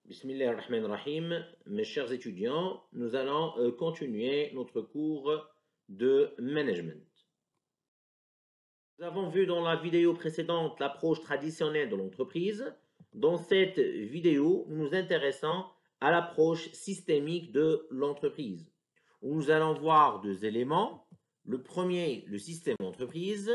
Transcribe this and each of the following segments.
Bismillahirrahmanirrahim. Mes chers étudiants, nous allons continuer notre cours de management. Nous avons vu dans la vidéo précédente l'approche traditionnelle de l'entreprise. Dans cette vidéo, nous nous intéressons à l'approche systémique de l'entreprise, où nous allons voir deux éléments. Le premier, le système entreprise.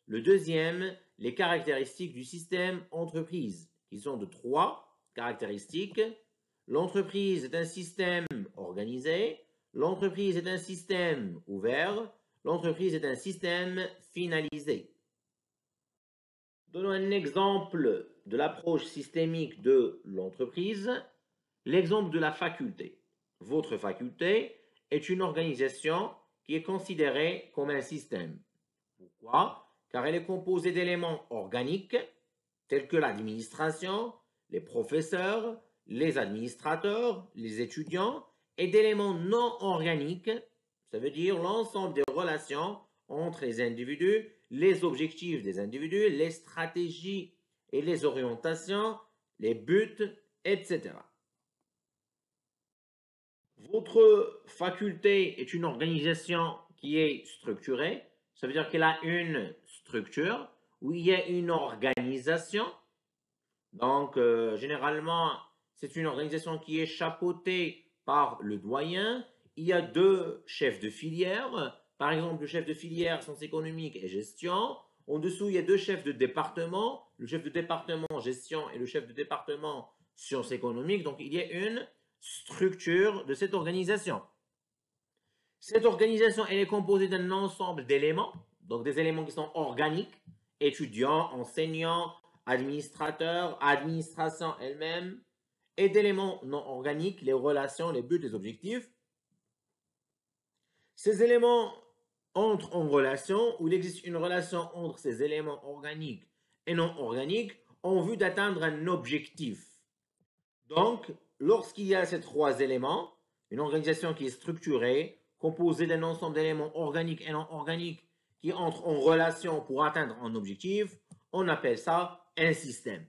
Le deuxième, les caractéristiques du système entreprise, qui sont de trois caractéristiques. L'entreprise est un système organisé, l'entreprise est un système ouvert, l'entreprise est un système finalisé. Donnons un exemple de l'approche systémique de l'entreprise, l'exemple de la faculté. Votre faculté est une organisation qui est considérée comme un système. Pourquoi? Car elle est composée d'éléments organiques tels que l'administration, les professeurs, les administrateurs, les étudiants, et d'éléments non organiques, ça veut dire l'ensemble des relations entre les individus, les objectifs des individus, les stratégies et les orientations, les buts, etc. Votre faculté est une organisation qui est structurée, ça veut dire qu'elle a une structure où il y a une organisation. Donc, généralement, c'est une organisation qui est chapeautée par le doyen. Il y a deux chefs de filière. Par exemple, le chef de filière sciences économiques et gestion. En dessous, il y a deux chefs de département. Le chef de département gestion et le chef de département sciences économiques. Donc, il y a une structure de cette organisation. Cette organisation, elle est composée d'un ensemble d'éléments. Donc, des éléments qui sont organiques. Étudiants, enseignants, administrateurs, administration elle-même, et d'éléments non organiques, les relations, les buts, les objectifs. Ces éléments entrent en relation, où il existe une relation entre ces éléments organiques et non organiques, en vue d'atteindre un objectif. Donc, lorsqu'il y a ces trois éléments, une organisation qui est structurée, composée d'un ensemble d'éléments organiques et non organiques, qui entrent en relation pour atteindre un objectif, on appelle ça un système.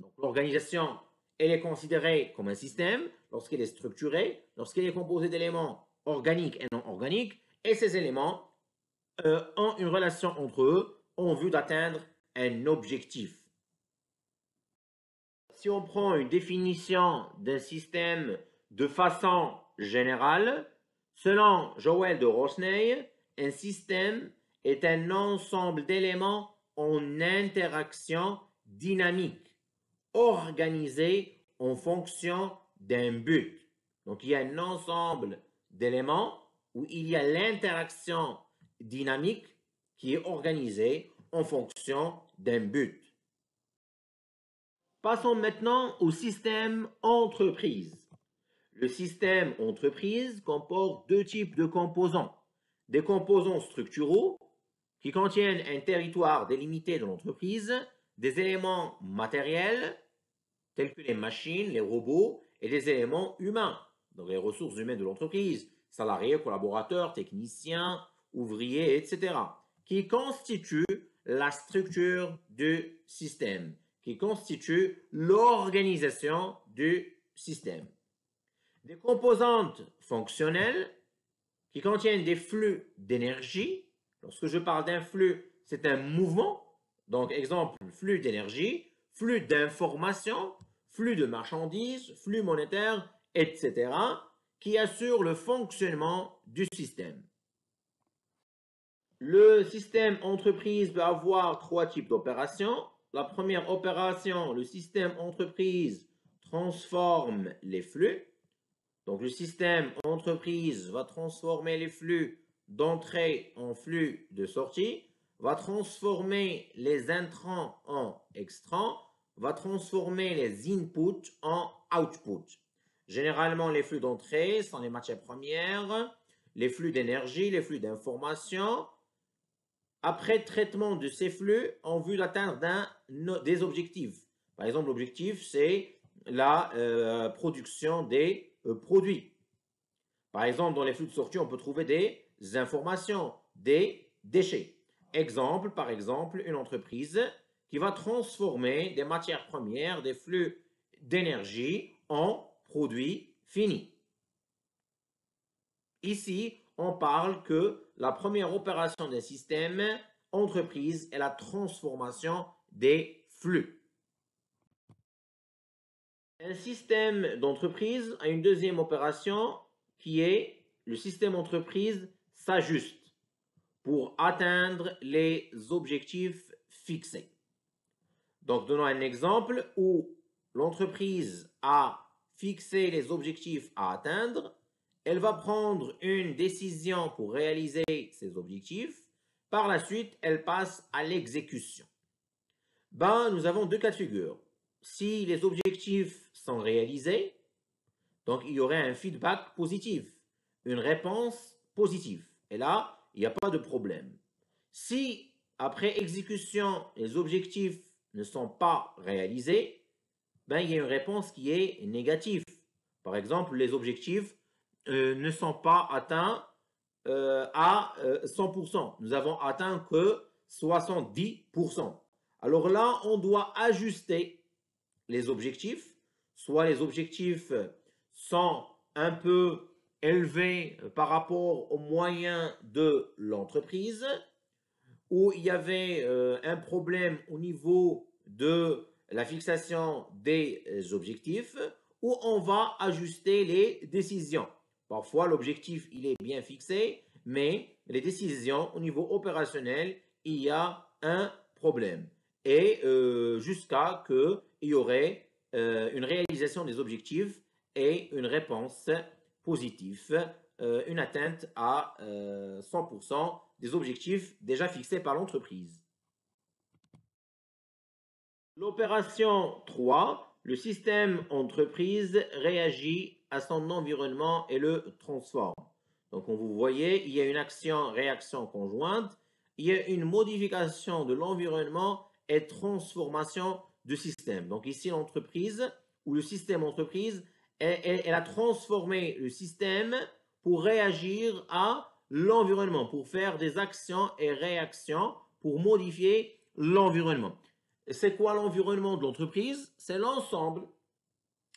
Donc, l'organisation, elle est considérée comme un système lorsqu'elle est structurée, lorsqu'elle est composée d'éléments organiques et non organiques, et ces éléments ont une relation entre eux en vue d'atteindre un objectif. Si on prend une définition d'un système de façon générale, selon Joël de Rosnay, un système est un ensemble d'éléments en interaction dynamique, organisés en fonction d'un but. Donc, il y a un ensemble d'éléments où il y a l'interaction dynamique qui est organisée en fonction d'un but. Passons maintenant au système entreprise. Le système entreprise comporte deux types de composants. Des composants structuraux qui contiennent un territoire délimité de l'entreprise, des éléments matériels tels que les machines, les robots et des éléments humains, donc les ressources humaines de l'entreprise, salariés, collaborateurs, techniciens, ouvriers, etc., qui constituent la structure du système, qui constituent l'organisation du système. Des composantes fonctionnelles qui contiennent des flux d'énergie. Lorsque je parle d'un flux, c'est un mouvement. Donc, exemple, flux d'énergie, flux d'informations, flux de marchandises, flux monétaires, etc., qui assurent le fonctionnement du système. Le système entreprise peut avoir trois types d'opérations. La première opération, le système entreprise transforme les flux. Donc, le système entreprise va transformer les flux d'entrée en flux de sortie, va transformer les intrants en extrants, va transformer les inputs en outputs. Généralement, les flux d'entrée sont les matières premières, les flux d'énergie, les flux d'information. Après traitement de ces flux en vue d'atteindre des objectifs. Par exemple, l'objectif, c'est la production des produits. Par exemple, dans les flux de sortie, on peut trouver des informations, des déchets. Exemple, par exemple, une entreprise qui va transformer des matières premières, des flux d'énergie en produit fini. Ici, on parle que la première opération d'un système entreprise est la transformation des flux. Un système d'entreprise a une deuxième opération qui est le système entreprise s'ajuste pour atteindre les objectifs fixés. Donc, donnons un exemple où l'entreprise a fixé les objectifs à atteindre. Elle va prendre une décision pour réaliser ces objectifs. Par la suite, elle passe à l'exécution. Nous avons deux cas de figure. Si les objectifs sont réalisés, donc il y aurait un feedback positif, une réponse positive. Et là, il n'y a pas de problème. Si, après exécution, les objectifs ne sont pas réalisés, il y a une réponse qui est négative. Par exemple, les objectifs ne sont pas atteints à 100%. Nous avons atteint que 70%. Alors là, on doit ajuster les objectifs. Soit les objectifs sont un peu élevés par rapport aux moyens de l'entreprise, ou il y avait un problème au niveau de la fixation des objectifs, où on va ajuster les décisions. Parfois, l'objectif, il est bien fixé, mais les décisions au niveau opérationnel, il y a un problème. Et jusqu'à qu'il y aurait une réalisation des objectifs et une réponse positive, une atteinte à 100% des objectifs déjà fixés par l'entreprise. L'opération 3, le système entreprise réagit à son environnement et le transforme. Donc, comme vous voyez, il y a une action-réaction conjointe, il y a une modification de l'environnement et transformation du système. Donc, ici, l'entreprise ou le système entreprise, elle a transformé le système pour réagir à l'environnement, pour faire des actions et réactions, pour modifier l'environnement. C'est quoi l'environnement de l'entreprise? C'est l'ensemble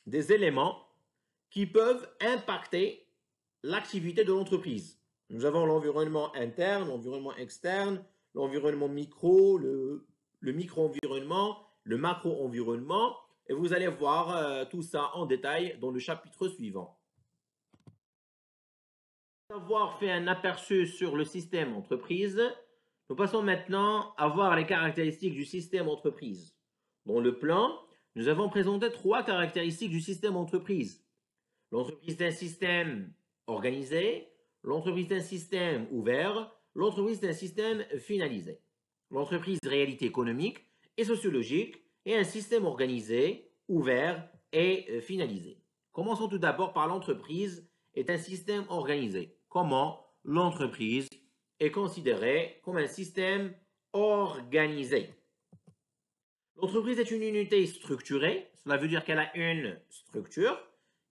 des éléments qui peuvent impacter l'activité de l'entreprise. Nous avons l'environnement interne, l'environnement externe, l'environnement micro, le micro-environnement, le macro-environnement, et vous allez voir tout ça en détail dans le chapitre suivant. Après avoir fait un aperçu sur le système entreprise, nous passons maintenant à voir les caractéristiques du système entreprise. Dans le plan, nous avons présenté 3 caractéristiques du système entreprise. L'entreprise d'un système organisé, l'entreprise d'un système ouvert, l'entreprise d'un système finalisé. L'entreprise réalité économique et sociologique et un système organisé, ouvert et finalisé. Commençons tout d'abord par l'entreprise est un système organisé. Comment l'entreprise est considérée comme un système organisé. L'entreprise est une unité structurée, cela veut dire qu'elle a une structure,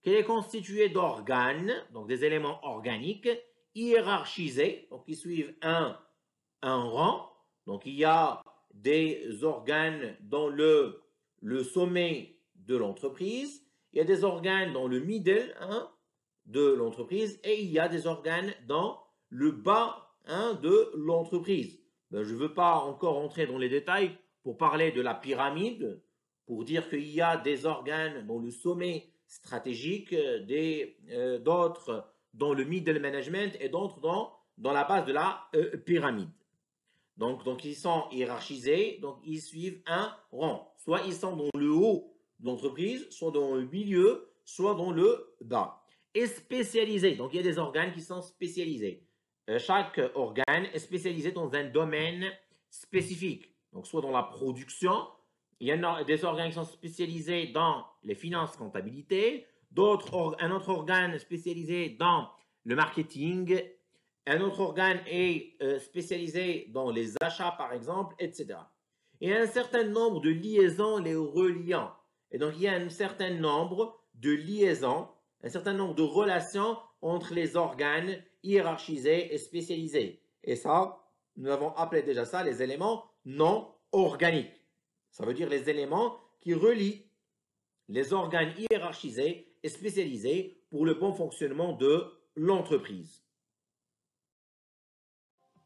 qu'elle est constituée d'organes, donc des éléments organiques, hiérarchisés, donc qui suivent un rang. Donc il y a des organes dans le sommet de l'entreprise, il y a des organes dans le middle de l'entreprise et il y a des organes dans le bas de l'entreprise. Je ne veux pas encore entrer dans les détails pour parler de la pyramide, pour dire qu'il y a des organes dans le sommet stratégique, d'autres dans le middle management et d'autres dans la base de la pyramide. Donc, ils sont hiérarchisés, donc ils suivent un rang. Soit ils sont dans le haut de l'entreprise, soit dans le milieu, soit dans le bas. Et spécialisés, donc il y a des organes qui sont spécialisés. Chaque organe est spécialisé dans un domaine spécifique. Donc, soit dans la production, il y a des organes qui sont spécialisés dans les finances, comptabilité, un autre organe spécialisé dans le marketing, un autre organe est spécialisé dans les achats, par exemple, etc. Il y a un certain nombre de liaisons les reliant. Et donc, il y a un certain nombre de liaisons, un certain nombre de relations entre les organes hiérarchisés et spécialisés. Et ça, nous avons appelé déjà ça les éléments non organiques. Ça veut dire les éléments qui relient les organes hiérarchisés et spécialisés pour le bon fonctionnement de l'entreprise.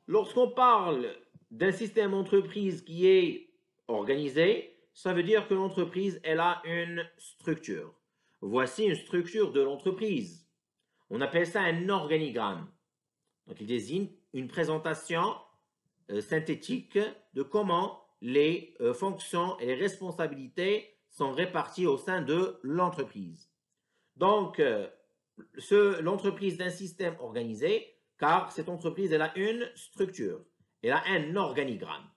Lorsqu'on parle d'un système d'entreprise qui est organisé, ça veut dire que l'entreprise, elle a une structure. Voici une structure de l'entreprise. On appelle ça un organigramme. Donc, il désigne une présentation synthétique de comment les fonctions et les responsabilités sont réparties au sein de l'entreprise. Donc, l'entreprise d'un système organisé, car cette entreprise, elle a une structure, elle a un organigramme.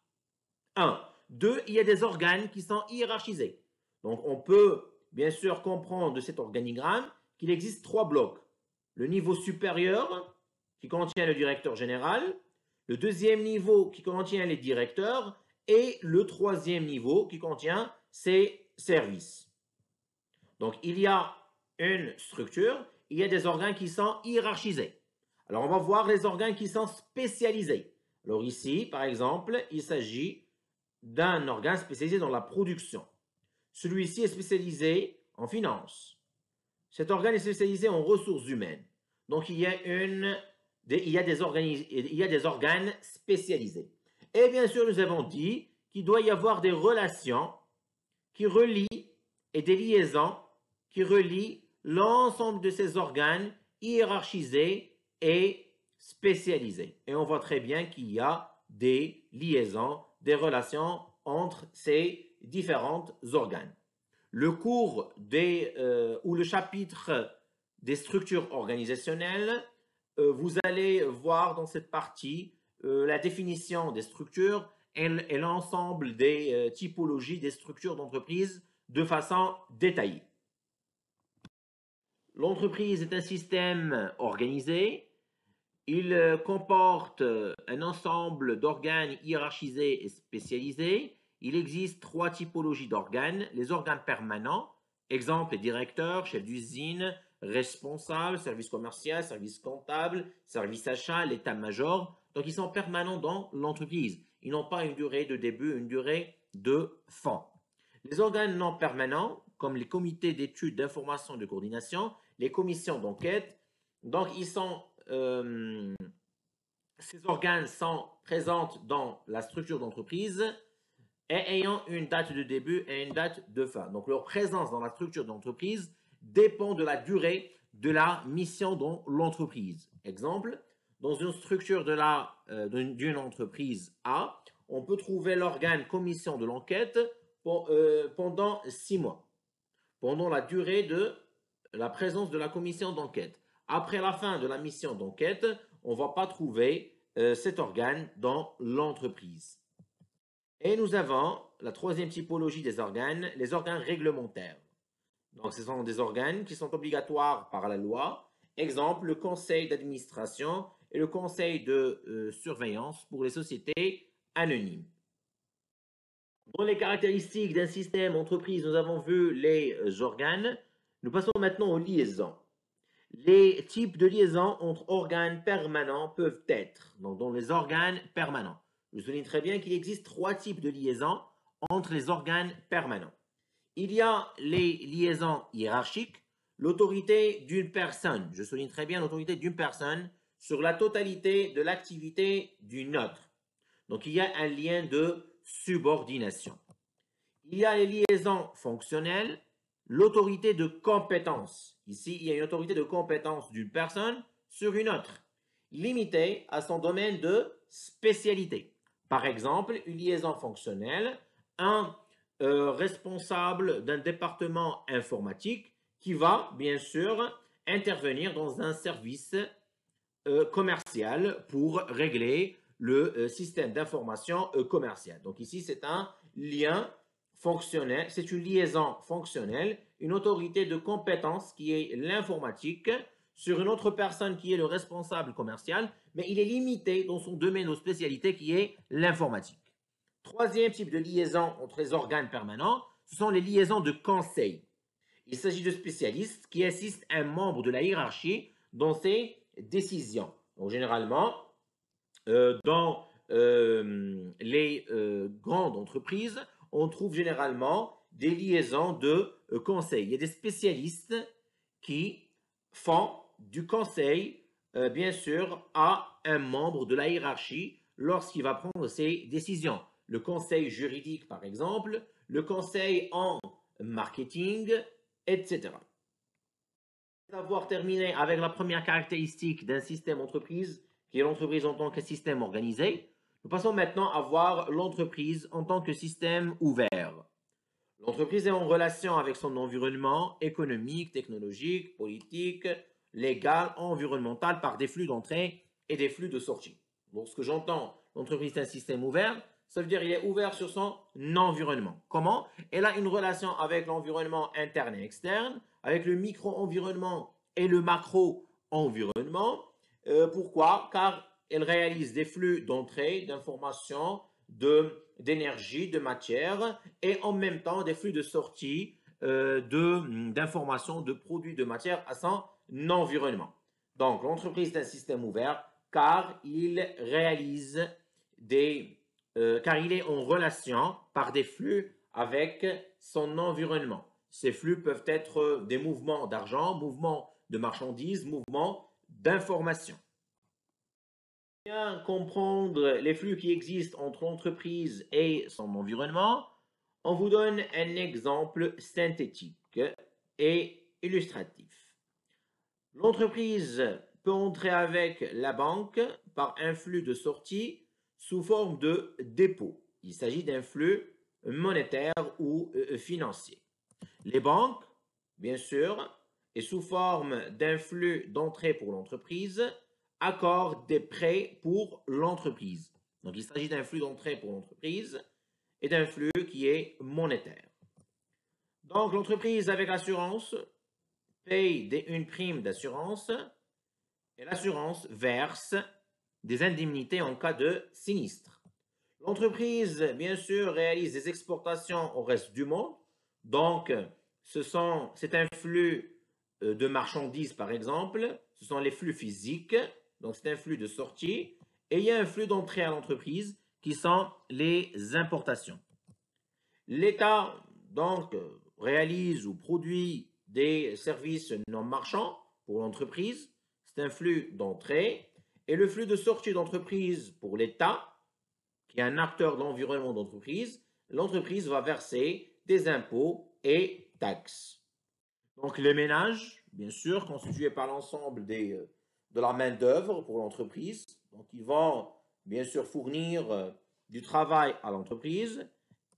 1. 2. Il y a des organes qui sont hiérarchisés. Donc, on peut bien sûr comprendre de cet organigramme qu'il existe 3 blocs. Le niveau supérieur, qui contient le directeur général, le deuxième niveau qui contient les directeurs, et le troisième niveau qui contient ses services. Donc, il y a une structure, il y a des organes qui sont hiérarchisés. Alors, on va voir les organes qui sont spécialisés. Alors ici, par exemple, il s'agit d'un organe spécialisé dans la production. Celui-ci est spécialisé en finance. Cet organe est spécialisé en ressources humaines. Donc, il y a des organes spécialisés. Et bien sûr, nous avons dit qu'il doit y avoir des relations qui relient et des liaisons qui relient l'ensemble de ces organes hiérarchisés et spécialisés. Et on voit très bien qu'il y a des liaisons, des relations entre ces différents organes. Le cours ou le chapitre des structures organisationnelles, vous allez voir dans cette partie la définition des structures et l'ensemble des typologies des structures d'entreprise de façon détaillée. L'entreprise est un système organisé. Il comporte un ensemble d'organes hiérarchisés et spécialisés. Il existe 3 typologies d'organes. Les organes permanents, exemple les directeurs, chefs d'usine, responsables, service commercial, service comptable, service achat, l'état-major. Donc, ils sont permanents dans l'entreprise. Ils n'ont pas une durée de début, une durée de fin. Les organes non permanents, comme les comités d'études, d'information et de coordination, les commissions d'enquête, donc ces organes sont présents dans la structure d'entreprise et ayant une date de début et une date de fin. Donc, leur présence dans la structure d'entreprise dépend de la durée de la mission dans l'entreprise. Exemple, dans une structure d'une entreprise A, on peut trouver l'organe commission de l'enquête pendant 6 mois, pendant la durée de la présence de la commission d'enquête. Après la fin de la mission d'enquête, on ne va pas trouver cet organe dans l'entreprise. Et nous avons la troisième typologie des organes, les organes réglementaires. Donc, ce sont des organes qui sont obligatoires par la loi. Exemple, le conseil d'administration et le conseil de surveillance pour les sociétés anonymes. Dans les caractéristiques d'un système entreprise, nous avons vu les organes. Nous passons maintenant aux liaisons. Les types de liaisons entre organes permanents peuvent être, donc dans les organes permanents. Je souligne très bien qu'il existe 3 types de liaisons entre les organes permanents. Il y a les liaisons hiérarchiques, l'autorité d'une personne, je souligne très bien l'autorité d'une personne sur la totalité de l'activité d'une autre. Donc, il y a un lien de subordination. Il y a les liaisons fonctionnelles, l'autorité de compétence. Ici, il y a une autorité de compétence d'une personne sur une autre, limitée à son domaine de spécialité. Par exemple, une liaison fonctionnelle, un responsable d'un département informatique qui va, bien sûr, intervenir dans un service commercial pour régler le système d'information commercial. Donc ici, c'est un lien fonctionnel, c'est une liaison fonctionnelle, une autorité de compétence qui est l'informatique sur une autre personne qui est le responsable commercial, mais il est limité dans son domaine de spécialité qui est l'informatique. Troisième type de liaison entre les organes permanents, ce sont les liaisons de conseil. Il s'agit de spécialistes qui assistent un membre de la hiérarchie dans ses décisions. Donc, généralement, dans les grandes entreprises, on trouve généralement des liaisons de conseil. Il y a des spécialistes qui font du conseil, bien sûr, à un membre de la hiérarchie lorsqu'il va prendre ses décisions. Le conseil juridique, par exemple, le conseil en marketing, etc. Après avoir terminé avec la première caractéristique d'un système entreprise, qui est l'entreprise en tant que système organisé, nous passons maintenant à voir l'entreprise en tant que système ouvert. L'entreprise est en relation avec son environnement économique, technologique, politique, légal, environnemental par des flux d'entrée et des flux de sortie. Lorsque j'entends l'entreprise est un système ouvert, ça veut dire qu'il est ouvert sur son environnement. Comment? Elle a une relation avec l'environnement interne et externe, avec le micro-environnement et le macro-environnement. Pourquoi? Car elle réalise des flux d'entrée, d'informations, d'énergie, de matière, et en même temps des flux de sortie d'informations, de produits, de matière à son environnement. Donc, l'entreprise est un système ouvert car il réalise car il est en relation par des flux avec son environnement. Ces flux peuvent être des mouvements d'argent, mouvements de marchandises, mouvements d'informations. Bien comprendre les flux qui existent entre l'entreprise et son environnement, on vous donne un exemple synthétique et illustratif. L'entreprise peut entrer avec la banque par un flux de sortie sous forme de dépôt. Il s'agit d'un flux monétaire ou financier. Les banques, bien sûr, et sous forme d'un flux d'entrée pour l'entreprise, accordent des prêts pour l'entreprise. Donc, il s'agit d'un flux d'entrée pour l'entreprise et d'un flux qui est monétaire. Donc, l'entreprise avec l'assurance paye une prime d'assurance et l'assurance verse des indemnités en cas de sinistre. L'entreprise, bien sûr, réalise des exportations au reste du monde. Donc, c'est un flux de marchandises, par exemple. Ce sont les flux physiques. Donc, c'est un flux de sortie. Et il y a un flux d'entrée à l'entreprise qui sont les importations. L'État, donc, réalise ou produit des services non marchands pour l'entreprise. C'est un flux d'entrée. Et le flux de sortie d'entreprise pour l'État, qui est un acteur de l'environnement d'entreprise, l'entreprise va verser des impôts et taxes. Donc, les ménages, bien sûr, constitués par l'ensemble de la main-d'œuvre pour l'entreprise. Donc, ils vont, bien sûr, fournir du travail à l'entreprise.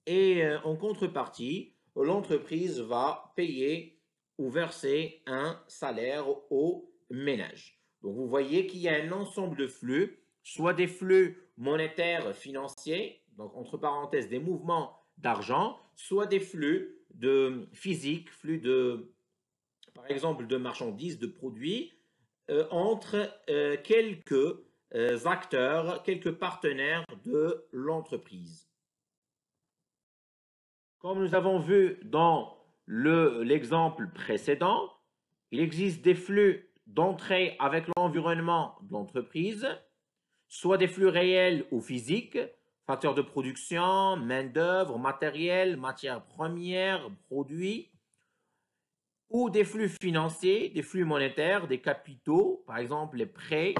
Et en contrepartie, l'entreprise va payer ou verser un salaire aux ménages. Donc, vous voyez qu'il y a un ensemble de flux, soit des flux monétaires financiers, donc entre parenthèses des mouvements d'argent, soit des flux physiques, flux par exemple, de marchandises, de produits, entre quelques acteurs, quelques partenaires de l'entreprise. Comme nous avons vu dans l'exemple précédent, il existe des flux d'entrée avec l'environnement de l'entreprise, soit des flux réels ou physiques, facteurs de production, main-d'œuvre, matériel, matières premières, produits, ou des flux financiers, des flux monétaires, des capitaux, par exemple les prêts,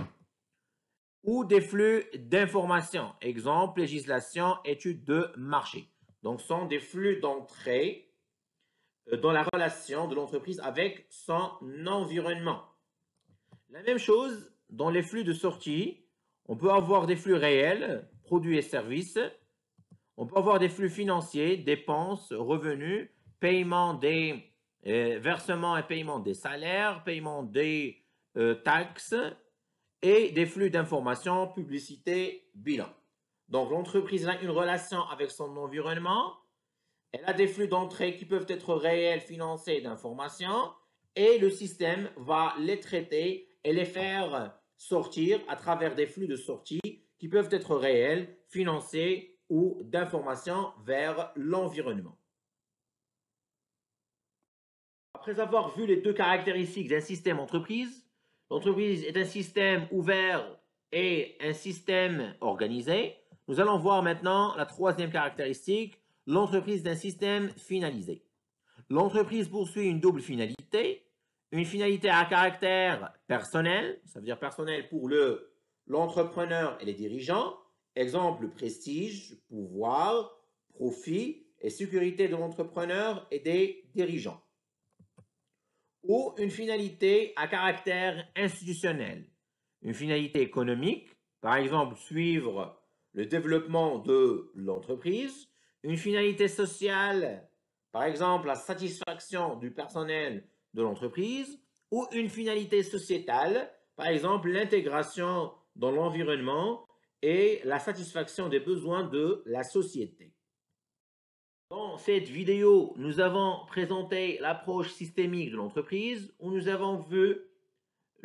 ou des flux d'informations, exemple législation, études de marché. Donc, ce sont des flux d'entrée dans la relation de l'entreprise avec son environnement. La même chose dans les flux de sortie. On peut avoir des flux réels, produits et services. On peut avoir des flux financiers, dépenses, revenus, paiement des versements et paiement des salaires, paiement des taxes et des flux d'informations, publicité, bilan. Donc, l'entreprise a une relation avec son environnement. Elle a des flux d'entrée qui peuvent être réels, financiers, d'informations. Et le système va les traiter et les faire sortir à travers des flux de sortie qui peuvent être réels, financiers ou d'informations vers l'environnement. Après avoir vu les deux caractéristiques d'un système entreprise, l'entreprise est un système ouvert et un système organisé. Nous allons voir maintenant la troisième caractéristique, l'entreprise d'un système finalisé. L'entreprise poursuit une double finalité. Une finalité à caractère personnel, ça veut dire personnel pour l'entrepreneur et les dirigeants. Exemple, prestige, pouvoir, profit et sécurité de l'entrepreneur et des dirigeants. Ou une finalité à caractère institutionnel. Une finalité économique, par exemple, suivre le développement de l'entreprise. Une finalité sociale, par exemple, la satisfaction du personnel de l'entreprise. Ou une finalité sociétale, par exemple, l'intégration dans l'environnement et la satisfaction des besoins de la société. Dans cette vidéo, nous avons présenté l'approche systémique de l'entreprise où nous avons vu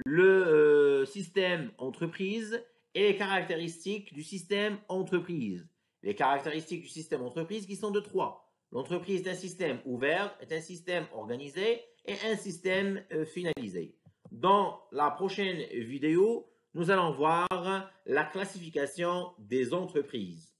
le système entreprise et les caractéristiques du système entreprise. Les caractéristiques du système entreprise qui sont de trois. L'entreprise est un système ouvert, est un système organisé et un système finalisé. Dans la prochaine vidéo, nous allons voir la classification des entreprises.